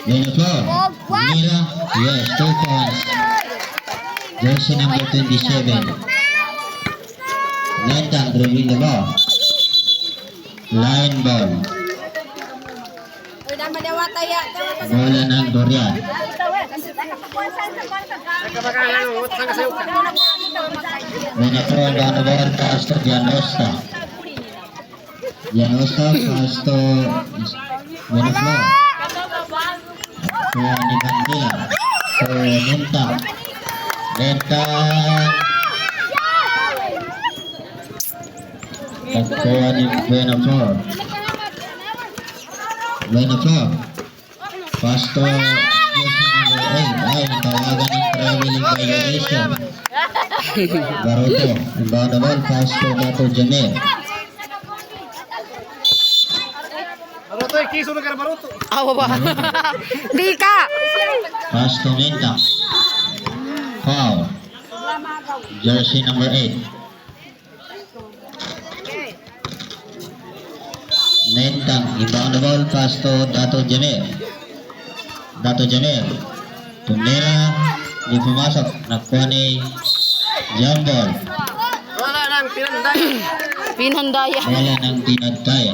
Lane of floor. Mira, yes, 2 points. Jersey number 27. Nentang dribbling the ball. Line ball. Bola ng Dorian. Lane of floor, down the ball, pass to Gianosta. Gianosta, pass to Lane of floor. Kuha ni Bandila. So, Nentang. Nentang. Pagkuha ni Benaflor. Benaflor. Pass to jersey number 8. Ay, natawagan ng traveling violation. Baruto. Inbound the ball. Pass to Dato Janer. Baruto, kiso na ka na Baruto. Awa ba? Di ka! Pass to Nentang. Foul. Jersey number 8. Nentang. Inbound the ball. Pass to Dato Janer. Dato Janer. Tumira. Di pumasok. Nakuha ni Jambol. Wala nang pinanday. Pinandaya. Wala ng tinagkaya.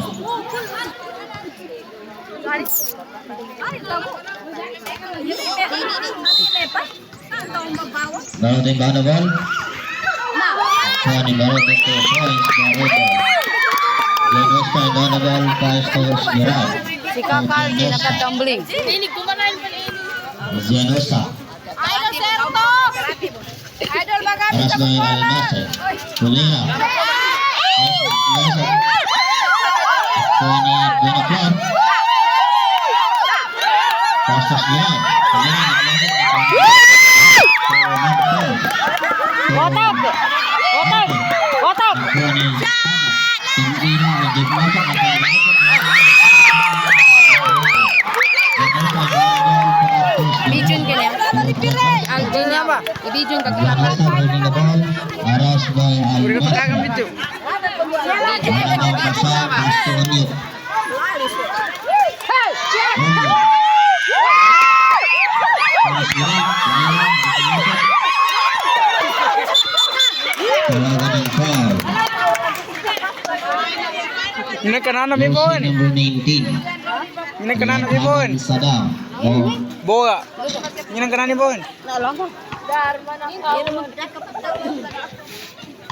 Baruto inbound the ball. Nakuha ni Baruto 2 points. Baruto. Gianosta inbound the ball. Pass to Smiral. Si Kakal, di nakatumbling. Gianosta. Aras by Al-Nasser. Tulina. Nasser. Kuha ni Benaflor. Pass to Smiral. Tulina. Otak! Otak! Otak! Nakuha ni Tulina. Hindi pumasok. Ibijun ka niya. Ang niya ba? Ibijun ka kaya. Aras by Al-Nasser. Ini kanana mi bon. Number 19. Ini kanana mi bon. Saddam. Boga. Ini kanana mi bon.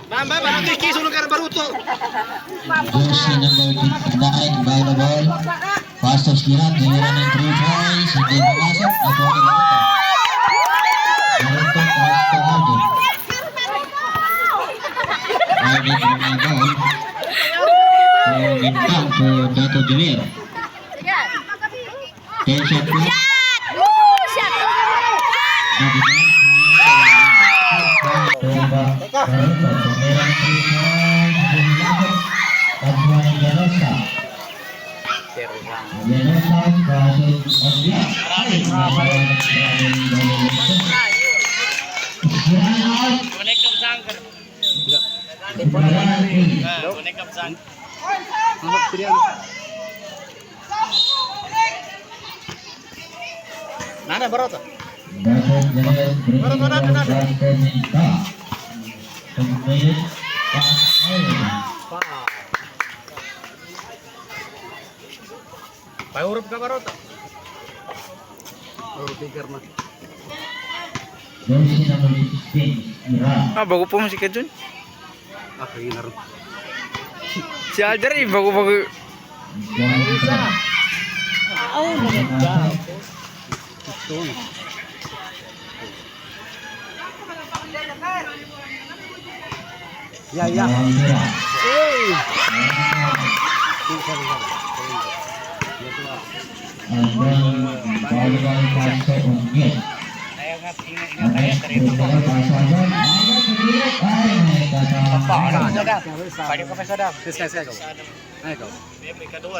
Bamba, Baruto, kiso na ka na Baruto. Jersey number 59. By the ball. Pass to Spirat. Tumira ng 3 points. Hindi pumasok. Nakuha ni Baruto. Baruto pass to Alden. Alden ng ball. Nintang to Dato Janer. 10 shot clock. Nana Baruto. Pahuruf ka Baruto. Huruf tigar mah. Ah, bago po musika dun. Ah, kaginar. Si Alder eh, bago-bago. Ya, ya.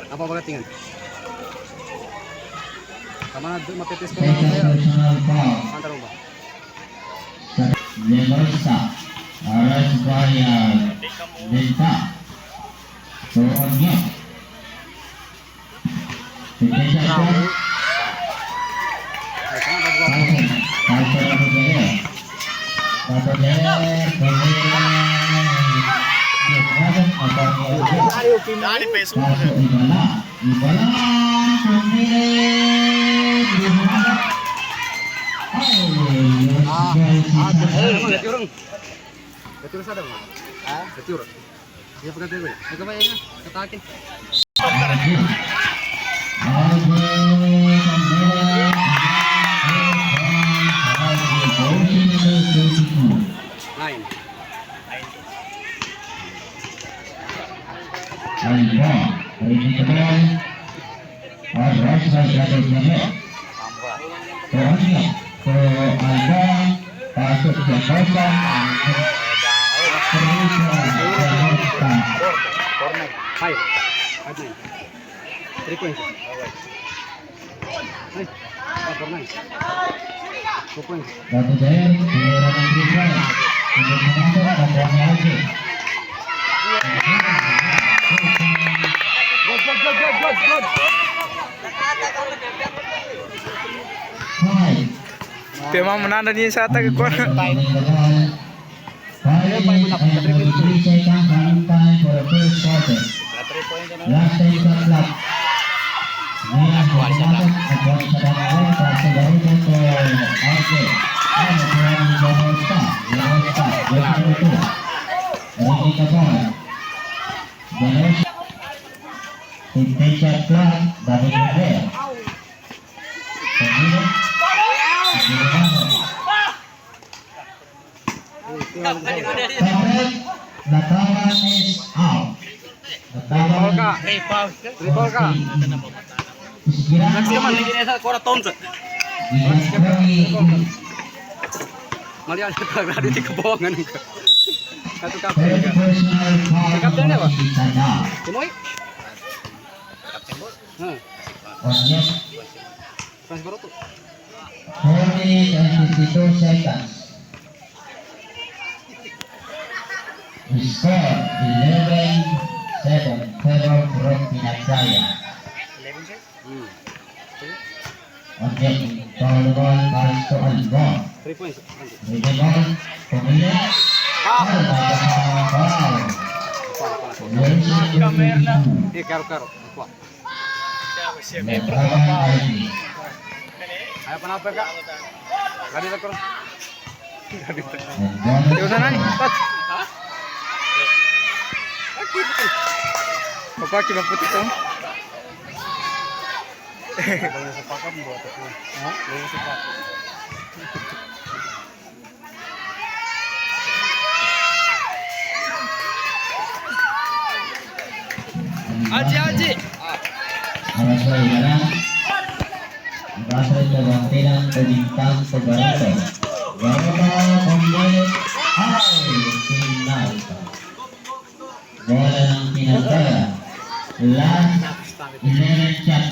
Apa pagatingan? Kamana matitis ko Antar ba? Lelosa, Aras Bayar, Delta, Soonnya. Dali peso. Masuk Ibala. Ibala pemilik Ibala. Gati orang. Gati orang sadar. Gati orang. Dia pegang dia. Pegang bayarnya. Katakin. Lain. Five. 3 points. Nice. 4-9. 2 points. Batu Jaya giliran yang kedua untuk masuk tambahannya lagi. Good. Five. Tema menanda niya sa ata ko. Latawan is out. Triple ka. Triple ka. Mali aja kalau di kebohongan enggak. Satu kapten enggak. Kapten apa? Kemoy? Pas baru tuh. 22 seconds. Score 11-7 favor Purut Minajaya. Objek foul ball pass to Albon. 3 points. Rebound pemilik. Karo. Kuat. Ayo panapa kak? Gadi tekor. Yo sana ni. Pat. Papa coba putih tu. Boleh sepakat buat aku. Boleh sepakat. Aji. Awas saudara. Pasal kebangkitan pebintang Barito. Barito pemilik. Final. Bola ng Pinagdaya. Last 11 shots.